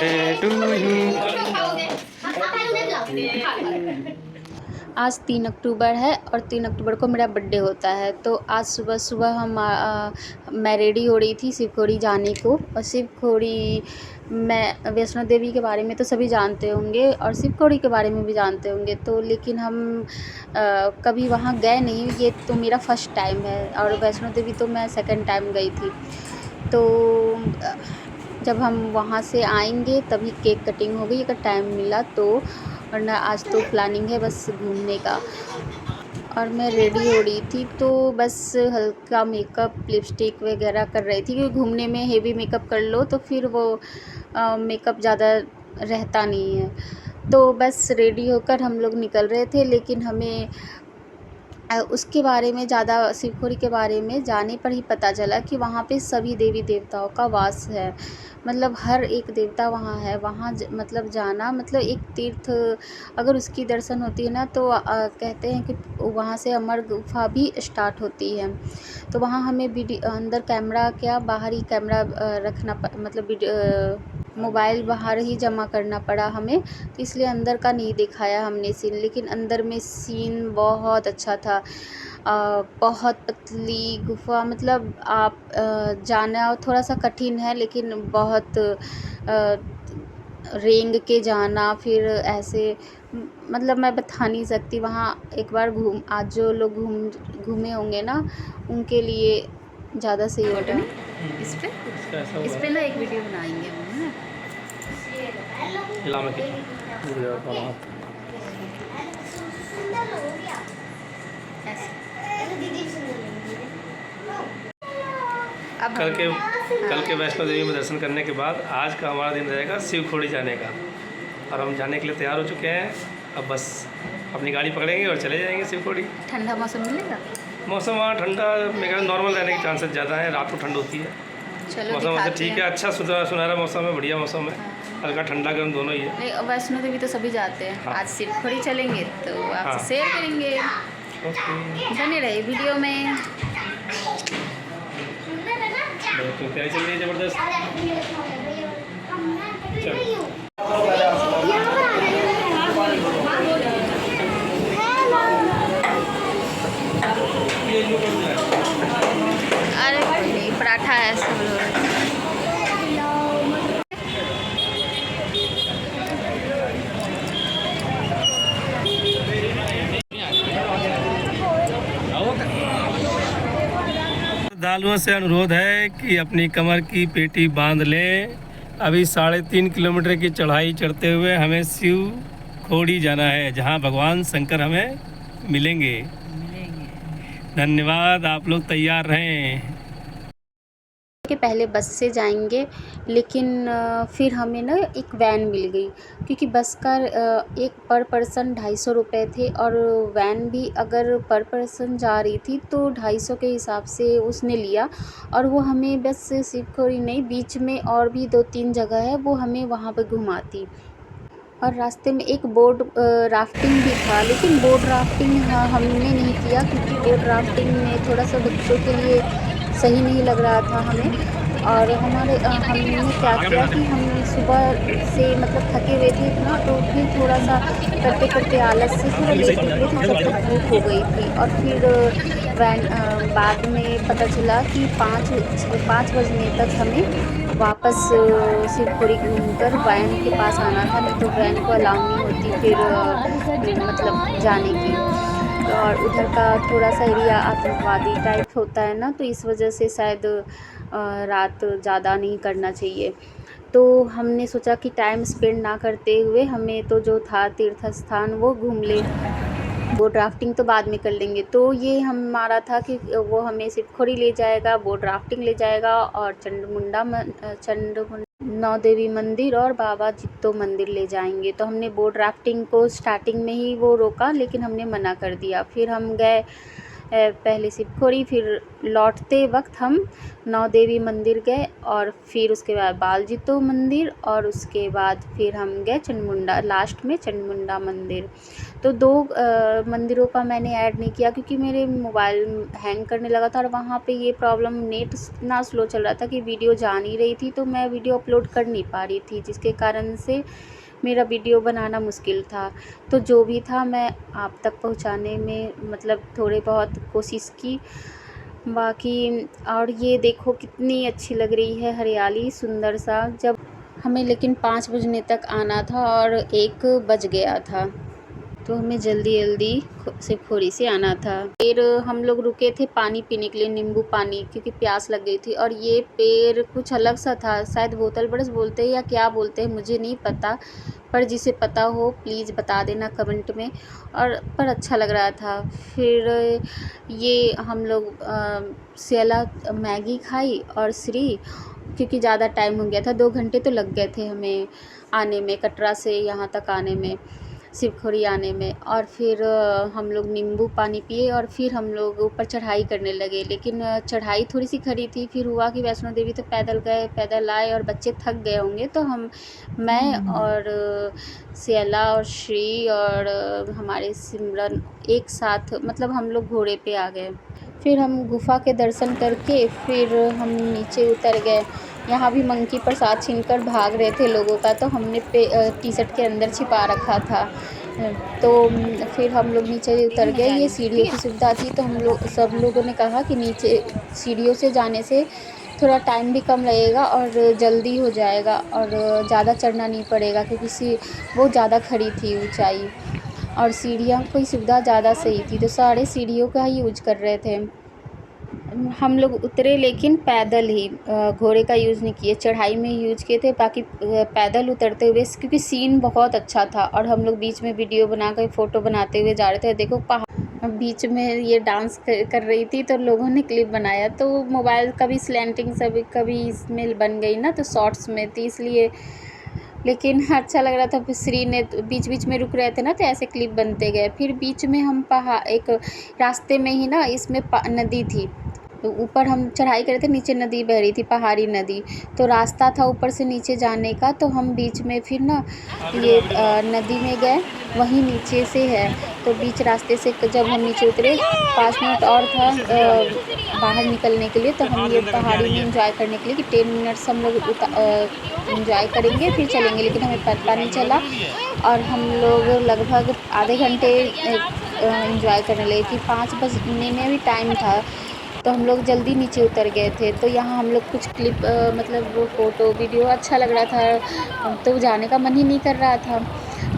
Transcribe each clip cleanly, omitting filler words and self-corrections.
Birthday to you. आज 3 अक्टूबर है और 3 अक्टूबर को मेरा बर्थडे होता है। तो आज सुबह सुबह मैं रेडी हो रही थी शिवखोड़ी जाने को। और शिवखोड़ी, मैं वैष्णो देवी के बारे में तो सभी जानते होंगे और शिवखोड़ी के बारे में भी जानते होंगे, तो लेकिन हम कभी वहाँ गए नहीं। ये तो मेरा फ़र्स्ट टाइम है। और वैष्णो देवी तो मैं सेकंड टाइम गई थी। तो जब हम वहाँ से आएंगे तभी केक कटिंग होगी अगर टाइम मिला तो, वरना आज तो प्लानिंग है बस घूमने का। और मैं रेडी हो रही थी तो बस हल्का मेकअप, लिपस्टिक वगैरह कर रही थी, क्योंकि घूमने में हेवी मेकअप कर लो तो फिर वो मेकअप ज़्यादा रहता नहीं है। तो बस रेडी होकर हम लोग निकल रहे थे, लेकिन हमें उसके बारे में ज़्यादा, शिवखोड़ी के बारे में जाने पर ही पता चला कि वहाँ पे सभी देवी देवताओं का वास है। मतलब हर एक देवता वहाँ है। वहाँ मतलब जाना मतलब एक तीर्थ। अगर उसकी दर्शन होती है ना तो कहते हैं कि वहाँ से अमर गुफा भी स्टार्ट होती है। तो वहाँ हमें अंदर कैमरा, क्या बाहर ही कैमरा रखना मतलब मोबाइल बाहर ही जमा करना पड़ा हमें, तो इसलिए अंदर का नहीं दिखाया हमने सीन। लेकिन अंदर में सीन बहुत अच्छा था। बहुत पतली गुफा, मतलब आप जाना थोड़ा सा कठिन है, लेकिन बहुत रेंग के जाना, फिर ऐसे मतलब मैं बता नहीं सकती। वहाँ एक बार आज जो लोग घूमे होंगे ना, उनके लिए ज़्यादा सही होगा। इस पे ना एक वीडियो बनाएंगे हम, है ना। अब कल के वैष्णो देवी में दर्शन करने के बाद आज का हमारा दिन रहेगा शिवखोड़ी जाने का, और हम जाने के लिए तैयार हो चुके हैं। अब बस अपनी गाड़ी पकड़ेंगे और चले जाएंगे शिवखोड़ी। ठंडा मौसम मिलेगा। मौसम वहाँ ठंडा, मेरा नॉर्मल रहने के चांसेस ज़्यादा हैं। रात को ठंड होती है। चलो मौसम वैसे ठीक है, हैं। अच्छा सुनहरा मौसम है, बढ़िया मौसम है। हल्का ठंडा गर्म दोनों ही है। नहीं, वैष्णो देवी तो सभी जाते हैं। हाँ। आज शिवखोड़ी चलेंगे तो आपसे हाँ। शेयर करेंगे। बने रहे वीडियो में। तैयारी चल रही है ज़बरदस्त। अरे कोई नहीं, पराठा है सब लोग। श्रद्धालुओं से अनुरोध है कि अपनी कमर की पेटी बांध लें। अभी 3.5 किलोमीटर की चढ़ाई चढ़ते हुए हमें शिवखोड़ी जाना है, जहां भगवान शंकर हमें मिलेंगे। धन्यवाद, आप लोग तैयार रहें। के पहले बस से जाएंगे, लेकिन फिर हमें ना एक वैन मिल गई, क्योंकि बस का एक पर पर्सन 250 रुपये थे, और वैन भी अगर पर पर्सन जा रही थी तो 250 के हिसाब से उसने लिया। और वो हमें बस शिवखोड़ी नहीं, बीच में और भी 2-3 जगह है, वो हमें वहाँ पर घुमाती। और रास्ते में एक बोट राफ्टिंग भी था, लेकिन बोट राफ्टिंग हमने नहीं किया, क्योंकि बोट राफ्टिंग में थोड़ा सा बच्चों के लिए सही नहीं लग रहा था हमें। और हमने क्या किया कि हम सुबह से मतलब थके हुए थे इतना, तो फिर थोड़ा सा करते करते आलस से थोड़ा लेट निकले थे, जब तक धूप हो गई थी। और फिर बाद में पता चला कि 5 बजने तक हमें वापस शिवखोड़ी घूमकर वैन के पास आना था, नहीं तो वैन को अलाउ नहीं होती फिर मतलब जाने की। और उधर का थोड़ा सा एरिया आतंकवादी टाइप होता है ना, तो इस वजह से शायद रात ज़्यादा नहीं करना चाहिए। तो हमने सोचा कि टाइम स्पेंड ना करते हुए हमें तो जो था तीर्थ स्थान वो घूम ले। बोट राफ्टिंग तो बाद में कर लेंगे। तो ये हमारा था कि वो हमें शिवखोड़ी ले जाएगा, बोट राफ्टिंग ले जाएगा, और चंडमुंडा नौ देवी मंदिर और बाबा जित्तो मंदिर ले जाएंगे। तो हमने बोट राफ्टिंग को स्टार्टिंग में ही वो रोका, लेकिन हमने मना कर दिया। फिर हम गए पहले शिवखोड़ी, फिर लौटते वक्त हम नौ देवी मंदिर गए और फिर उसके बाद बालजीतो मंदिर और उसके बाद फिर हम गए चंडमुंडा, लास्ट में चंडमुंडा मंदिर। तो 2 मंदिरों का मैंने ऐड नहीं किया क्योंकि मेरे मोबाइल हैंग करने लगा था और वहाँ पे ये प्रॉब्लम, नेट इतना स्लो चल रहा था कि वीडियो जा नहीं रही थी, तो मैं वीडियो अपलोड कर नहीं पा रही थी, जिसके कारण से मेरा वीडियो बनाना मुश्किल था। तो जो भी था मैं आप तक पहुँचाने में मतलब थोड़े बहुत कोशिश की। बाकी और ये देखो कितनी अच्छी लग रही है हरियाली, सुंदर सा। जब हमें लेकिन 5 बजने तक आना था और 1 बज गया था, तो हमें जल्दी शिवखोड़ी से आना था। फिर हम लोग रुके थे पानी पीने के लिए, नींबू पानी, क्योंकि प्यास लग गई थी। और ये पेड़ कुछ अलग सा था, शायद बोतल ब्रश बोलते हैं या क्या बोलते हैं मुझे नहीं पता, पर जिसे पता हो प्लीज़ बता देना कमेंट में। और पर अच्छा लग रहा था। फिर ये हम लोग सेला मैगी खाई और श्री, क्योंकि ज़्यादा टाइम हो गया था, 2 घंटे तो लग गए थे हमें आने में, कटरा से यहाँ तक आने में, शिवखोड़ी आने में। और फिर हम लोग नींबू पानी पिए और फिर हम लोग ऊपर चढ़ाई करने लगे। लेकिन चढ़ाई थोड़ी सी खड़ी थी। फिर हुआ कि वैष्णो देवी तो पैदल गए, पैदल आए और बच्चे थक गए होंगे, तो मैं और सेला और श्री और हमारे सिमरन एक साथ, मतलब हम लोग घोड़े पे आ गए। फिर हम गुफ़ा के दर्शन करके फिर हम नीचे उतर गए। यहाँ भी मंकी प्रसाद छीनकर भाग रहे थे लोगों का, तो हमने टी शर्ट के अंदर छिपा रखा था। तो फिर हम लोग नीचे उतर गए। ये सीढ़ियों की सुविधा थी, तो हम लोग सब लोगों ने कहा कि नीचे सीढ़ियों से जाने से थोड़ा टाइम भी कम लगेगा और जल्दी हो जाएगा और ज़्यादा चढ़ना नहीं पड़ेगा, क्योंकि वो ज़्यादा खड़ी थी ऊंचाई और सीढ़ियों की सुविधा ज़्यादा सही थी, तो सारे सीढ़ियों का ही यूज कर रहे थे। हम लोग उतरे लेकिन पैदल ही, घोड़े का यूज़ नहीं किए, चढ़ाई में ही यूज किए थे। बाकी पैदल उतरते हुए, क्योंकि सीन बहुत अच्छा था और हम लोग बीच में वीडियो बनाकर फ़ोटो बनाते हुए जा रहे थे। देखो पहाड़ बीच में ये डांस कर रही थी, तो लोगों ने क्लिप बनाया। तो मोबाइल कभी स्लैंटिंग से कभी इसमें बन गई ना, तो शॉर्ट्स में थी इसलिए, लेकिन अच्छा लग रहा था। फिर श्री ने बीच बीच में रुक रहे थे ना, तो ऐसे क्लिप बनते गए। फिर बीच में हम एक रास्ते में ही ना, इसमें नदी थी, तो ऊपर हम चढ़ाई कर रहे थे, नीचे नदी बह रही थी, पहाड़ी नदी। तो रास्ता था ऊपर से नीचे जाने का, तो हम बीच में फिर ना ये नदी में गए, वहीं नीचे से है। तो बीच रास्ते से जब हम नीचे उतरे, 5 मिनट और था बाहर निकलने के लिए, तो हम ये पहाड़ी में इंजॉय करने के लिए कि 10 मिनट्स हम लोग इंजॉय करेंगे फिर चलेंगे, लेकिन हमें पता नहीं चला और हम लोग लगभग आधे घंटे इंजॉय करने लगे कि 5 बजने में भी टाइम था, तो हम लोग जल्दी नीचे उतर गए थे। तो यहाँ हम लोग कुछ क्लिप मतलब वो फ़ोटो वीडियो अच्छा लग रहा था, तो जाने का मन ही नहीं कर रहा था।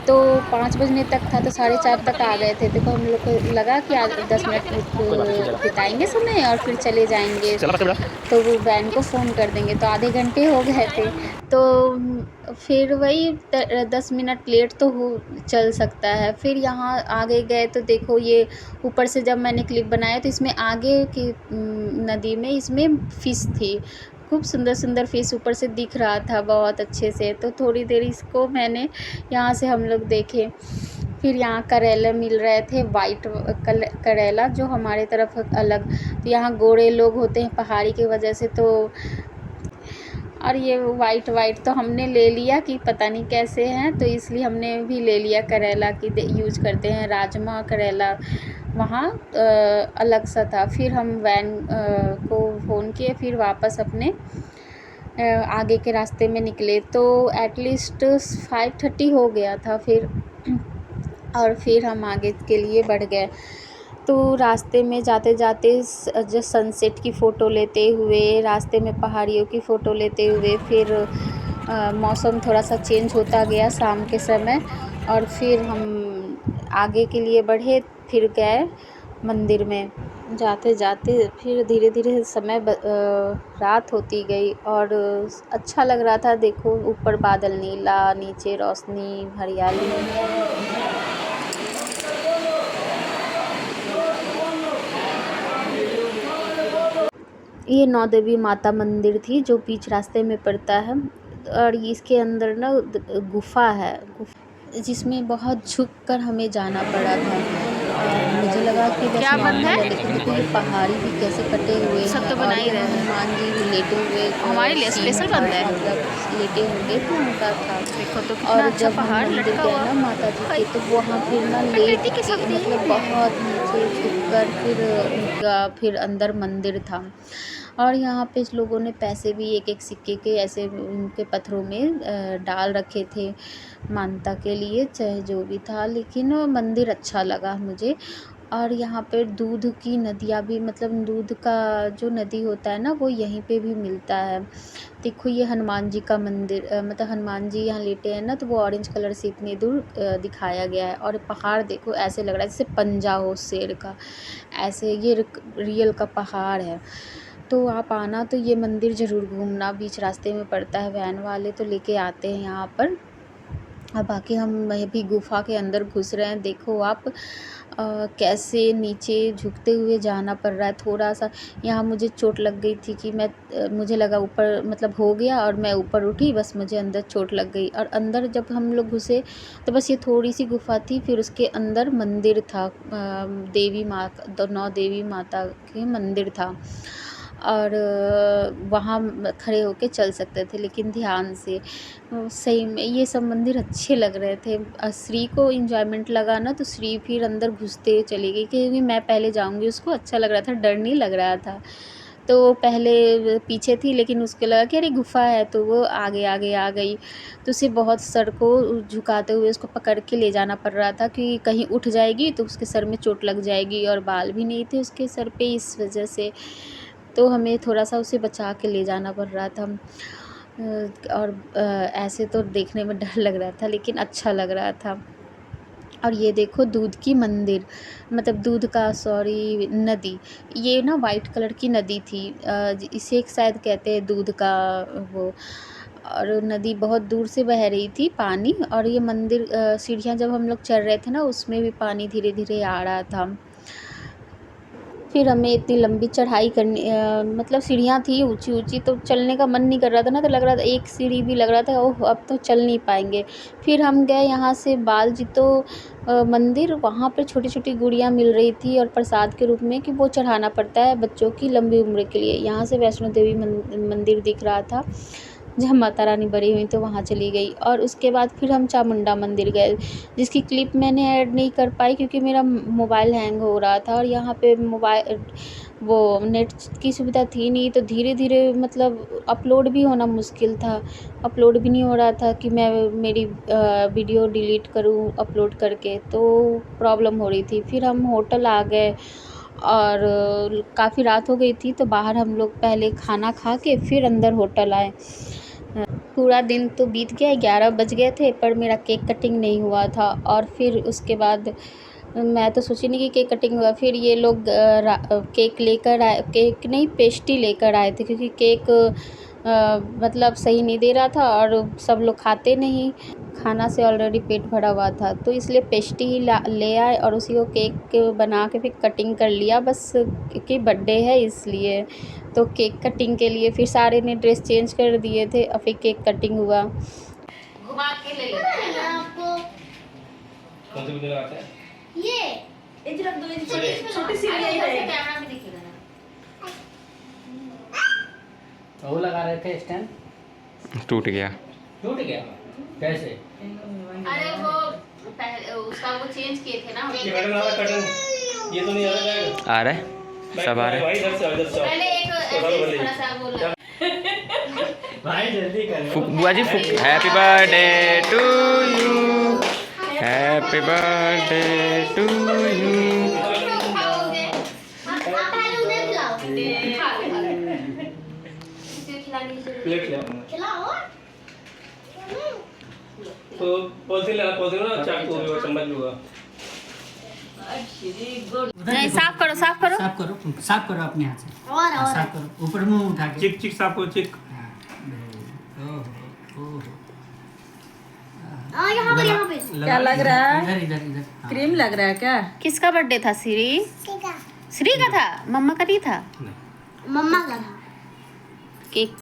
तो 5 बजने तक था, तो 4:30 तक आ गए थे। तो हम लोग को लगा कि आज 10 मिनट बिताएंगे समय और फिर चले जाएंगे, तो वो वैन को फ़ोन कर देंगे। तो आधे घंटे हो गए थे, तो फिर वही 10 मिनट लेट तो हो चल सकता है। फिर यहाँ आगे गए तो देखो, ये ऊपर से जब मैंने क्लिप बनाया तो इसमें आगे की नदी में इसमें फ़िश थी, खूब सुंदर सुंदर फ़िश ऊपर से दिख रहा था बहुत अच्छे से। तो थोड़ी देर इसको मैंने यहाँ से हम लोग देखे। फिर यहाँ करेला मिल रहे थे, वाइट करेला, जो हमारे तरफ अलग, तो यहाँ गोरे लोग होते हैं पहाड़ी की वजह से, तो और ये वाइट तो हमने ले लिया कि पता नहीं कैसे हैं, तो इसलिए हमने भी ले लिया। करेला की यूज करते हैं, राजमा करेला वहाँ अलग सा था। फिर हम वैन को फ़ोन किए, फिर वापस अपने आगे के रास्ते में निकले। तो एटलीस्ट 5:30 हो गया था फिर, और फिर हम आगे के लिए बढ़ गए। तो रास्ते में जाते जाते जो सनसेट की फ़ोटो लेते हुए, रास्ते में पहाड़ियों की फ़ोटो लेते हुए, फिर मौसम थोड़ा सा चेंज होता गया शाम के समय, और फिर हम आगे के लिए बढ़े, फिर गए मंदिर में। जाते जाते फिर धीरे धीरे समय रात होती गई और अच्छा लग रहा था। देखो ऊपर बादल नीला, नीचे रोशनी, हरियाली। ये नौ देवी माता मंदिर थी, जो बीच रास्ते में पड़ता है, और इसके अंदर ना गुफ़ा है, जिसमें बहुत झुक कर हमें जाना पड़ा था। मुझे लगा कि बस क्या बंद है? लेकिन देखो ये पहाड़ी भी कैसे कटे हुए सब हैं तो बना ही और रहे हैं। हनुमान जी भी लेटे हुए हमारे लिए सीन स्पेशल था, बंद है। मतलब लेटे होंगे तो उनका था। देखो तो कितना और अच्छा जब हम पहाड़ मंदिर लटका गए हुआ। ना माता जी हाय, के, तो वहाँ फिर ना लेट प्रकृति की के शक्ति मतलब है। बहुत नीचे झुक कर फिर उनका फिर अंदर मंदिर था। और यहाँ पे लोगों ने पैसे भी एक एक सिक्के के ऐसे उनके पत्थरों में डाल रखे थे मानता के लिए, चाहे जो भी था, लेकिन वो मंदिर अच्छा लगा मुझे। और यहाँ पे दूध की नदियाँ भी, मतलब दूध का जो नदी होता है ना, वो यहीं पे भी मिलता है। देखो ये हनुमान जी का मंदिर, मतलब हनुमान जी यहाँ लेटे हैं ना, तो वो ऑरेंज कलर से इतनी दूर दिखाया गया है। और पहाड़ देखो ऐसे लग रहा है जैसे पंजा हो शेर का, ऐसे ये रियल का पहाड़ है। तो आप आना तो ये मंदिर ज़रूर घूमना, बीच रास्ते में पड़ता है, वैन वाले तो लेके आते हैं यहाँ पर। अब बाकी हम अभी गुफ़ा के अंदर घुस रहे हैं। देखो आप कैसे नीचे झुकते हुए जाना पड़ रहा है थोड़ा-सा। यहाँ मुझे चोट लग गई थी कि मुझे लगा ऊपर मतलब हो गया और मैं ऊपर उठी, बस मुझे अंदर चोट लग गई। और अंदर जब हम लोग घुसे तो बस ये थोड़ी-सी गुफ़ा थी, फिर उसके अंदर मंदिर था, देवी माँ का, 9 देवी माता के मंदिर था। और वहाँ खड़े होके चल सकते थे, लेकिन ध्यान से। सही में ये सब मंदिर अच्छे लग रहे थे। श्री को एन्जॉयमेंट लगा ना, तो श्री फिर अंदर घुसते चली गई, क्योंकि मैं पहले जाऊँगी, उसको अच्छा लग रहा था, डर नहीं लग रहा था। तो वो पहले पीछे थी, लेकिन उसको लगा कि अरे गुफ़ा है, तो वो आगे आगे आ गई। तो उसे बहुत सर को झुकाते हुए उसको पकड़ के ले जाना पड़ रहा था कि कहीं उठ जाएगी तो उसके सर में चोट लग जाएगी, और बाल भी नहीं थे उसके सर पे, इस वजह से तो हमें थोड़ा-सा उसे बचा के ले जाना पड़ रहा था। और ऐसे तो देखने में डर लग रहा था, लेकिन अच्छा लग रहा था। और ये देखो दूध की मंदिर, मतलब दूध का, सॉरी, नदी। ये ना वाइट कलर की नदी थी, इसे शायद कहते हैं दूध का वो। और नदी बहुत दूर से बह रही थी पानी, और ये मंदिर सीढ़ियाँ जब हम लोग चढ़ रहे थे ना, उसमें भी पानी धीरे-धीरे आ रहा था। फिर हमें इतनी लंबी चढ़ाई करनी, मतलब सीढ़ियाँ थी ऊँची-ऊँची, तो चलने का मन नहीं कर रहा था ना, तो लग रहा था एक सीढ़ी भी लग रहा था ओह! अब तो चल नहीं पाएँगे। फिर हम गए यहाँ से बालजीतो मंदिर, वहाँ पे छोटी-छोटी गुड़ियाँ मिल रही थी और प्रसाद के रूप में, कि वो चढ़ाना पड़ता है बच्चों की लंबी उम्र के लिए। यहाँ से वैष्णो देवी मंदिर दिख रहा था, जब माता रानी बनी हुई तो वहाँ चली गई। और उसके बाद फिर हम चामुंडा मंदिर गए, जिसकी क्लिप मैंने ऐड नहीं कर पाई क्योंकि मेरा मोबाइल हैंग हो रहा था, और यहाँ पे मोबाइल वो नेट की सुविधा थी नहीं, तो धीरे-धीरे मतलब अपलोड भी होना मुश्किल था। अपलोड भी नहीं हो रहा था कि मैं मेरी वीडियो डिलीट करूँ अपलोड करके, तो प्रॉब्लम हो रही थी। फिर हम होटल आ गए, और काफ़ी रात हो गई थी, तो बाहर हम लोग पहले खाना खा के फिर अंदर होटल आए। पूरा दिन तो बीत गया, 11 बज गए थे, पर मेरा केक कटिंग नहीं हुआ था। और फिर उसके बाद मैं तो सोची नहीं कि केक कटिंग हुआ। फिर ये लोग केक लेकर आए, केक नहीं पेस्ट्री लेकर आए थे, क्योंकि केक मतलब सही नहीं दे रहा था, और सब लोग खाते नहीं, खाना से ऑलरेडी पेट भरा हुआ था, तो इसलिए पेस्ट्री ही ले आए, और उसी को केक बना के फिर कटिंग कर लिया, बस क्योंकि बर्थडे है इसलिए। तो केक कटिंग के लिए फिर सारे ने ड्रेस चेंज कर दिए थे, और फिर केक कटिंग हुआ। घुमा के ले लेते हैं आपको। कौन सी वीडियो लगाते हैं? ये रख दो, छोटी सी कैमरा भी दिखेगा ना। वो लगा रहे थे स्टैंड, टूट गया। टूट गया कैसे? अरे वो उसका वो चेंज किए थे ना। ये बटन वाला कटन, ये तो नहीं आ रहा है। आ रहा है, सब आ रहा है। भाई इधर से इधर से पहले एक ऐसे थोड़ा सा वो लगा। भाई जल्दी कर। बुआ ji happy birthday to you, happy birthday to you. Plate ले तो पॉलिथीन लेना, पॉलिथीन ना, चाकू होगा, चम्मच भी होगा। नहीं, साफ करो साफ करो। साफ करो, साफ करो अपने हाथ से। और साफ करो, ऊपर मुंह उठा के। चिक चिक साफ करो, चिक। यहाँ पे क्या लग रहा है? इधर इधर इधर। हाँ। क्रीम लग रहा है क्या? किसका बर्थडे था? श्री का था, मम्मा का नहीं था। मम्मा का था। केक